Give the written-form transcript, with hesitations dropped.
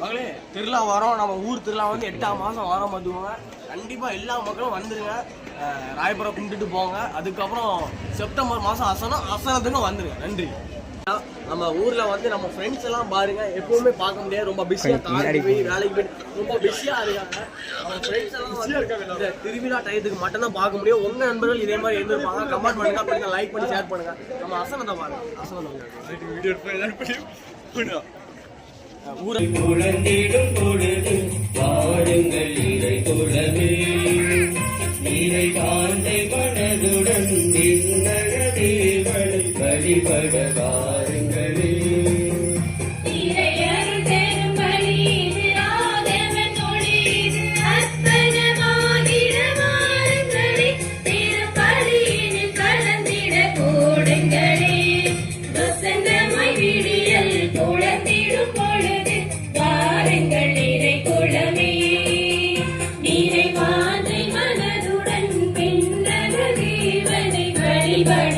மகளே திருவிழா வரோம். நம்ம ஊர் திருவிழா வந்து 8ஆம் மாதம் வாரம் பார்த்துக்கோங்க. கண்டிப்பாக எல்லா மக்களும் வந்துடுங்க. ராயபுரம் கும்பிட்டுட்டு போங்க. அதுக்கப்புறம் செப்டம்பர் மாதம் அசனத்துக்கும் வந்துடுங்க. நன்றி. நம்ம ஊரில் வந்து நம்ம ஃப்ரெண்ட்ஸ் எல்லாம் பாருங்க, எப்பவுமே பார்க்க முடியாது. ரொம்ப பிஸியாக வேலைக்கு போய் ரொம்ப பிஸியாக இருக்காங்க. நம்ம ஃப்ரெண்ட்ஸ் எல்லாம் வந்து இந்த திருவிழா டயத்துக்கு மட்டும்தான் பார்க்க முடியும். உங்கள் நண்பர்கள் இதே மாதிரி இருந்திருப்பாங்க. கமெண்ட் பண்ணுங்க, அப்படிங்க லைக் பண்ணி ஷேர் பண்ணுங்க. நம்ம அசனத்தை பாருங்க. ஊரை குழந்திடும் பொழுது பாடுங்கள் இறை குலமே, இறை காந்தை மனதுடன் தேவனை வழிபட வாருங்களே. Bye.